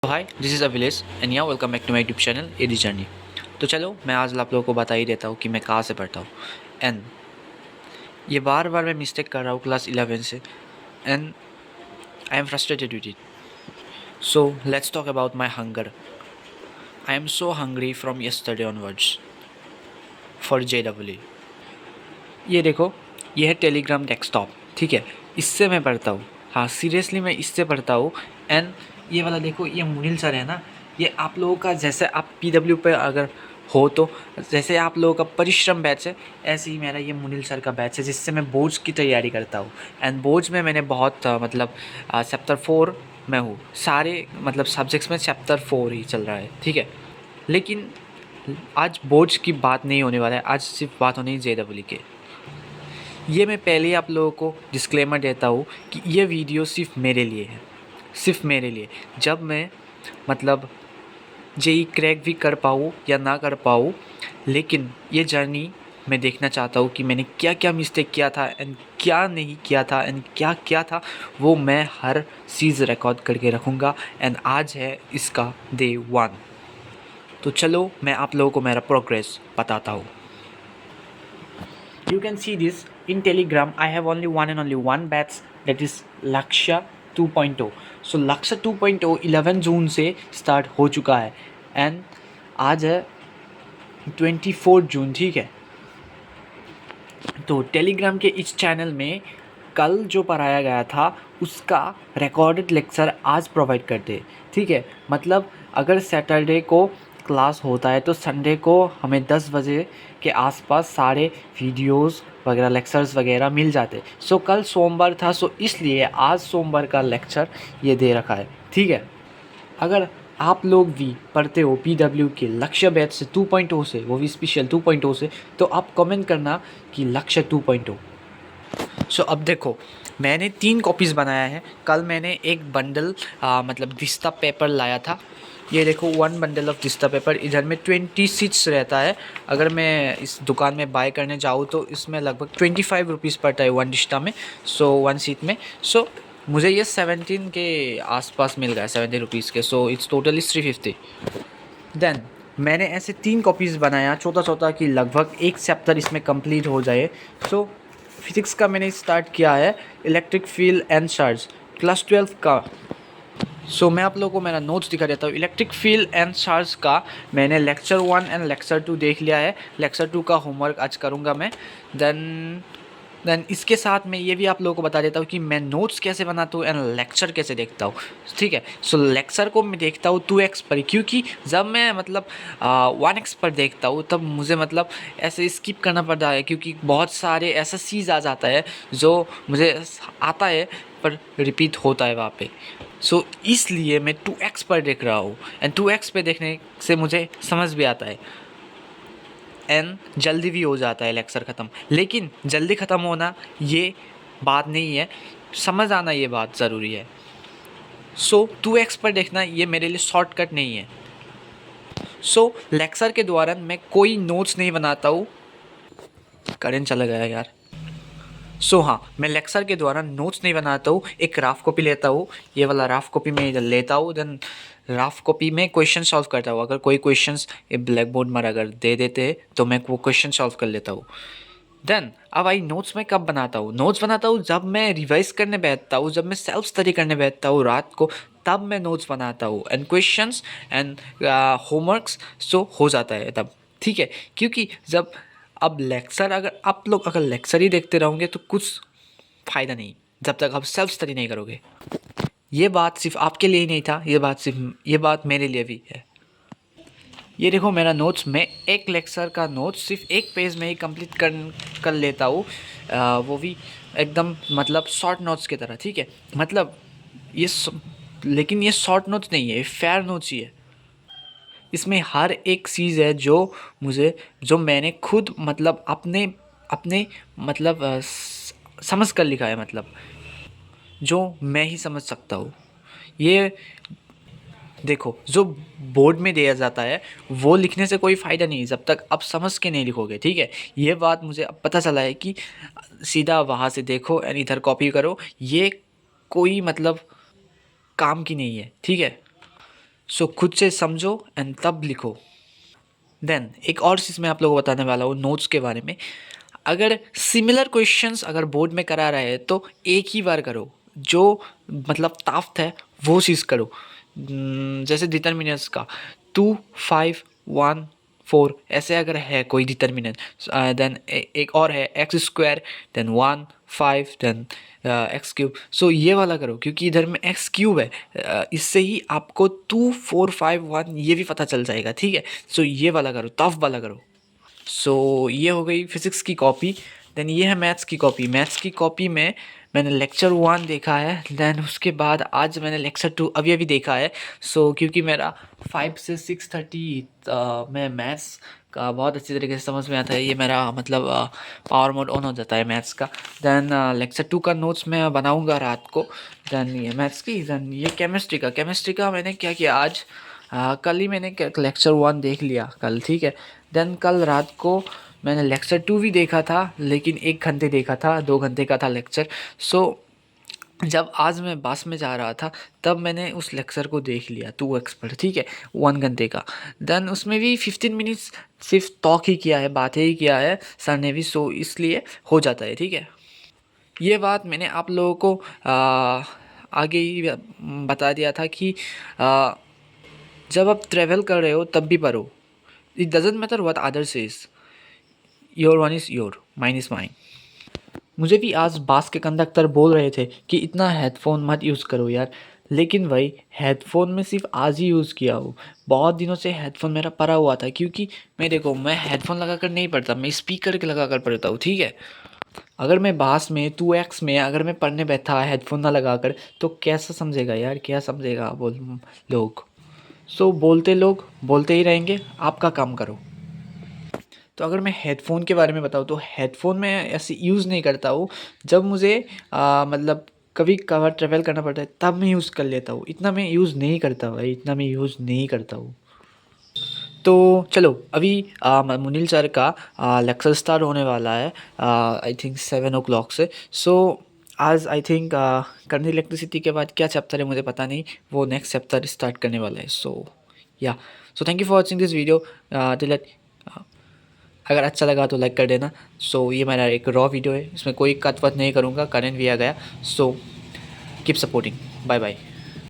Hi this is Avilesh and yeah welcome back to my YouTube channel AD journey. तो चलो मैं आज आप लोगों को बता ही देता हूँ कि मैं कहाँ से पढ़ता हूँ। एंड ये बार बार मैं मिस्टेक कर रहा हूँ क्लास 11 से and I am frustrated with it. So let's talk about my hunger. I am so hungry from yesterday onwards for JEE। ये देखो, ये है टेलीग्राम डेस्कटॉप, ठीक है, इससे मैं पढ़ता हूँ। हाँ सीरियसली मैं इससे पढ़ता हूँ। एंड ये वाला देखो, ये मुनील सर है ना, ये आप लोगों का जैसे आप PW पे अगर हो तो जैसे आप लोगों का परिश्रम बैच है, ऐसे ही मेरा ये मुनील सर का बैच है जिससे मैं बोर्ड्स की तैयारी करता हूँ। एंड बोर्ड्स में मैंने बहुत चैप्टर 4 में हूँ, सारे मतलब सब्जेक्ट्स में चैप्टर 4 ही चल रहा है, ठीक है। लेकिन आज बोर्ड्स की बात नहीं होने वाला है, आज सिर्फ बात होनी है JEE के। ये मैं पहले ही आप लोगों को डिस्क्लेमर देता हूँ कि ये वीडियो सिर्फ मेरे लिए है, सिर्फ मेरे लिए। जब मैं मतलब JEE क्रैक भी कर पाऊँ या ना कर पाऊँ, लेकिन ये जर्नी मैं देखना चाहता हूँ कि मैंने क्या क्या मिस्टेक किया था एंड क्या नहीं किया था एंड क्या क्या था, वो मैं हर चीज़ रिकॉर्ड करके रखूँगा। एंड आज है इसका डे 1। तो चलो मैं आप लोगों को मेरा प्रोग्रेस बताता हूँ। You can see this in Telegram. I have only one and only one batch, that is Lakshya 2.0. So Lakshya 2.0 11 जून से स्टार्ट हो चुका है एंड आज है 24 जून, ठीक है। तो टेलीग्राम के इस चैनल में कल जो पढ़ाया गया था उसका रिकॉर्डेड लेक्चर आज प्रोवाइड करते, ठीक है। मतलब अगर सैटरडे को क्लास होता है तो संडे को हमें 10 बजे के आसपास सारे वीडियोस वगैरह लेक्चर्स वगैरह मिल जाते। सो कल सोमवार था, सो इसलिए आज सोमवार का लेक्चर ये दे रखा है, ठीक है। अगर आप लोग भी पढ़ते हो PW के लक्ष्य बैच से 2.0 से, वो भी स्पेशल 2.0 से, तो आप कमेंट करना कि लक्ष्य 2.0। सो अब देखो, मैंने 3 कॉपीज़ बनाया है। कल मैंने एक बंडल मतलब दिस्ता पेपर लाया था। ये देखो 1 बंडल ऑफ दिस्ता पेपर, इधर में 20 शीट्स रहता है। अगर मैं इस दुकान में बाय करने जाऊँ तो इसमें लगभग 25 रुपीज़ पड़ता है 1 दिस्ता में, सो 1 शीट में। सो मुझे ये 17 के आसपास मिल गया, 70 रुपीज़ के। So it's totally 350। देन मैंने ऐसे 3 कॉपीज़ बनाया छोटा छोटा कि लगभग एक चैप्टर इसमें कंप्लीट हो जाए। सो फिज़िक्स का मैंने स्टार्ट किया है, electric field and charge, class 12 का। सो मैं आप लोगों को मेरा नोट्स दिखा देता हूँ। इलेक्ट्रिक फील्ड एंड चार्ज का मैंने लेक्चर 1 एंड लेक्चर 2 देख लिया है। लेक्चर 2 का होमवर्क आज करूँगा मैं। देन इसके साथ मैं ये भी आप लोगों को बता देता हूँ कि मैं नोट्स कैसे बनाता हूँ एंड लेक्चर कैसे देखता हूँ, ठीक है। सो लेक्चर को मैं देखता हूँ 2x पर, क्योंकि जब मैं मतलब 1x पर देखता हूँ तब मुझे मतलब ऐसे स्किप करना पड़ता है, क्योंकि बहुत सारे ऐसा चीज़ आ जाता है जो मुझे आता है पर रिपीट होता है वहाँ पे। सो इसलिए मैं 2x पर देख रहा हूँ एंड 2x पे देखने से मुझे समझ भी आता है एंड जल्दी भी हो जाता है लेक्चर ख़त्म। लेकिन जल्दी ख़त्म होना ये बात नहीं है, समझ आना ये बात ज़रूरी है। सो 2x पर देखना ये मेरे लिए शॉर्टकट नहीं है। सो लेक्चर के दौरान मैं कोई नोट्स नहीं बनाता हूँ। करंट चला गया यार। सो हाँ, मैं लेक्चर के दौरान नोट्स नहीं बनाता हूँ, एक रफ कॉपी लेता हूँ, ये वाला रफ कॉपी मैं इधर लेता हूँ। देन रफ कॉपी में क्वेश्चन सॉल्व करता हूँ। अगर कोई क्वेश्चंस ब्लैक बोर्ड में अगर दे देते हैं तो मैं वो क्वेश्चन सॉल्व कर लेता हूँ। देन अब आई नोट्स में कब बनाता हूँ? नोट्स बनाता हूँ जब मैं रिवाइज करने बैठता हूँ, जब मैं सेल्फ स्टडी करने बैठता हूँ रात को, तब मैं नोट्स बनाता हूँ एंड क्वेश्चंस एंड होमवर्क्स सो हो जाता है तब, ठीक है। क्योंकि जब अब लेक्चर अगर आप लोग अगर लेक्चर ही देखते रहोगे तो कुछ फ़ायदा नहीं, जब तक आप सेल्फ स्टडी नहीं करोगे। ये बात सिर्फ आपके लिए ही नहीं था, ये बात मेरे लिए भी है। ये देखो मेरा नोट्स, मैं एक लेक्चर का नोट्स सिर्फ एक पेज में ही कंप्लीट कर लेता हूँ, वो भी एकदम मतलब शॉर्ट नोट्स की तरह, ठीक है। मतलब लेकिन ये शॉर्ट नोट्स नहीं है, ये फेयर नोट्स ही है। इसमें हर एक चीज़ है जो मैंने खुद मतलब अपने अपने मतलब समझ कर लिखा है, मतलब जो मैं ही समझ सकता हूँ। ये देखो, जो बोर्ड में दिया जाता है वो लिखने से कोई फ़ायदा नहीं जब तक आप समझ के नहीं लिखोगे, ठीक है। ये बात मुझे अब पता चला है कि सीधा वहाँ से देखो एंड इधर कॉपी करो, ये कोई मतलब काम की नहीं है, ठीक है। सो खुद से समझो एंड तब लिखो। देन एक और चीज़ मैं आप लोगों को बताने वाला हूँ नोट्स के बारे में। अगर सिमिलर क्वेश्चंस अगर बोर्ड में करा रहे हैं तो एक ही बार करो, जो मतलब ताफ्त है वो चीज़ करो। जैसे डिटर्मिनेंट्स का 2, 5, 1, 4 ऐसे अगर है कोई डिटर्मिनेंट, देन एक और है x square, then 1, 5, then x cube. So ये वाला करो क्योंकि इधर में एक्स क्यूब है। इससे ही आपको 2, 4, 5, 1 ये भी पता चल जाएगा, ठीक है। सो ये वाला करो, टफ वाला करो। सो ये हो गई फिज़िक्स की कॉपी। देन ये है मैथ्स की कॉपी। मैथ्स की कॉपी में मैंने लेक्चर 1 देखा है, देन उसके बाद आज मैंने लेक्चर 2 अभी अभी देखा है। सो क्योंकि मेरा 5 से 6:30 में मैथ्स का बहुत अच्छी तरीके से समझ में आता है। ये मेरा मतलब पावर मोड ऑन हो जाता है मैथ्स का। देन लेक्चर 2 का नोट्स मैं बनाऊंगा रात को। देन ये मैथ्स की, देन ये केमिस्ट्री का मैंने क्या किया आज, कल ही मैंने लेक्चर 1 देख लिया कल, ठीक है। देन कल रात को मैंने लेक्चर 2 भी देखा था, लेकिन 1 घंटे देखा था, 2 घंटे का था लेक्चर। सो जब आज मैं बस में जा रहा था तब मैंने उस लेक्चर को देख लिया 2x पर, ठीक है, 1 घंटे का। देन उसमें भी 15 मिनट्स सिर्फ टॉक ही किया है, बातें ही किया है सर ने भी, सो इसलिए हो जाता है, ठीक है। ये बात मैंने आप लोगों को आगे ही बता दिया था कि आ, जब आप ट्रैवल कर रहे हो तब भी पढ़ो। It doesn't matter what other says, your one is your, mine is mine. मुझे भी आज बास के कंडक्टर बोल रहे थे कि इतना हेडफोन मत यूज़ करो यार, लेकिन भाई हेडफोन में सिर्फ आज ही यूज़ किया हूँ। बहुत दिनों से हेडफोन मेरा पड़ा हुआ था, क्योंकि मैं देखो मैं हेडफोन लगा कर नहीं पढ़ता, मैं स्पीकर के लगा कर पढ़ता हूँ, ठीक है। अगर मैं बास में 2x में अगर मैं पढ़ने बैठा हेडफोन ना लगा कर, तो कैसा समझेगा यार, क्या समझेगा बोल लोग। सो बोलते लोग बोलते ही रहेंगे, आपका काम करो। तो अगर मैं हेडफ़ोन के बारे में बताऊँ तो हेडफ़ोन मैं ऐसे यूज़ नहीं करता हूँ। जब मुझे मतलब कभी कभार ट्रैवल करना पड़ता है तब मैं यूज़ कर लेता हूँ। इतना मैं यूज़ नहीं करता भाई, इतना मैं यूज़ नहीं करता हूँ। तो चलो अभी मुनील सर का लेक्चर स्टार्ट होने वाला है, आई थिंक 7 o'clock से। सो आज आई थिंक करंट इलेक्ट्रिसिटी के बाद क्या चैप्टर है मुझे पता नहीं, वो नेक्स्ट चैप्टर स्टार्ट करने वाला है। सो या so thank you for watching this video. Till अगर अच्छा लगा तो लाइक कर देना। सो ये मेरा एक रॉ वीडियो है, इसमें कोई कट वट नहीं करूँगा, करंट भी आ गया। So keep supporting, bye bye.